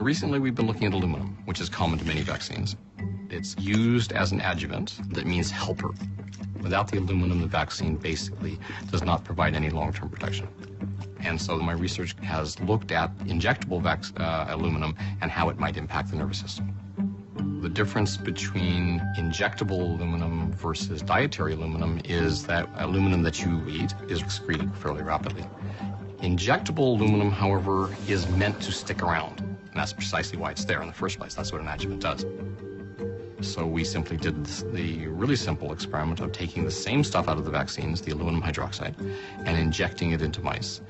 Recently, we've been looking at aluminum, which is common to many vaccines. It's used as an adjuvant that means helper. Without the aluminum, the vaccine basically does not provide any long-term protection. And so my research has looked at injectable aluminum and how it might impact the nervous system. The difference between injectable aluminum versus dietary aluminum is that aluminum that you eat is excreted fairly rapidly. Injectable aluminum, however, is meant to stick around. And that's precisely why it's there in the first place. That's what an adjuvant does. So we simply did the really simple experiment of taking the same stuff out of the vaccines, the aluminum hydroxide, and injecting it into mice,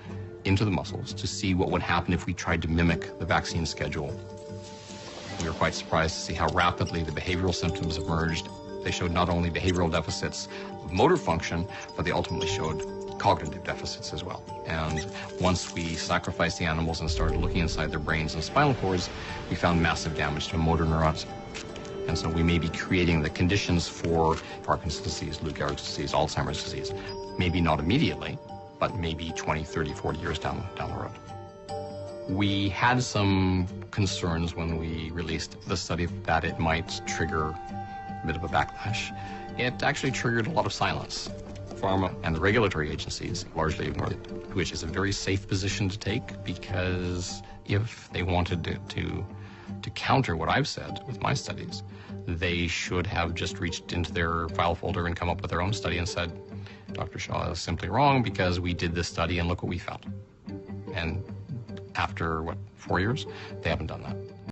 into the muscles, to see what would happen if we tried to mimic the vaccine schedule. We were quite surprised to see how rapidly the behavioral symptoms emerged. They showed not only behavioral deficits of motor function, but they ultimately showed cognitive deficits as well. And once we sacrificed the animals and started looking inside their brains and spinal cords, we found massive damage to motor neurons. And so we may be creating the conditions for Parkinson's disease, Lou Gehrig's disease, Alzheimer's disease. Maybe not immediately, but maybe 20, 30, 40 years down the road. We had some concerns when we released the study that it might trigger a bit of a backlash. It actually triggered a lot of silence. Pharma and the regulatory agencies largely ignored it, which is a very safe position to take, because if they wanted to counter what I've said with my studies, they should have just reached into their file folder and come up with their own study and said, Dr. Shaw is simply wrong because we did this study and look what we found. And after, 4 years, they haven't done that.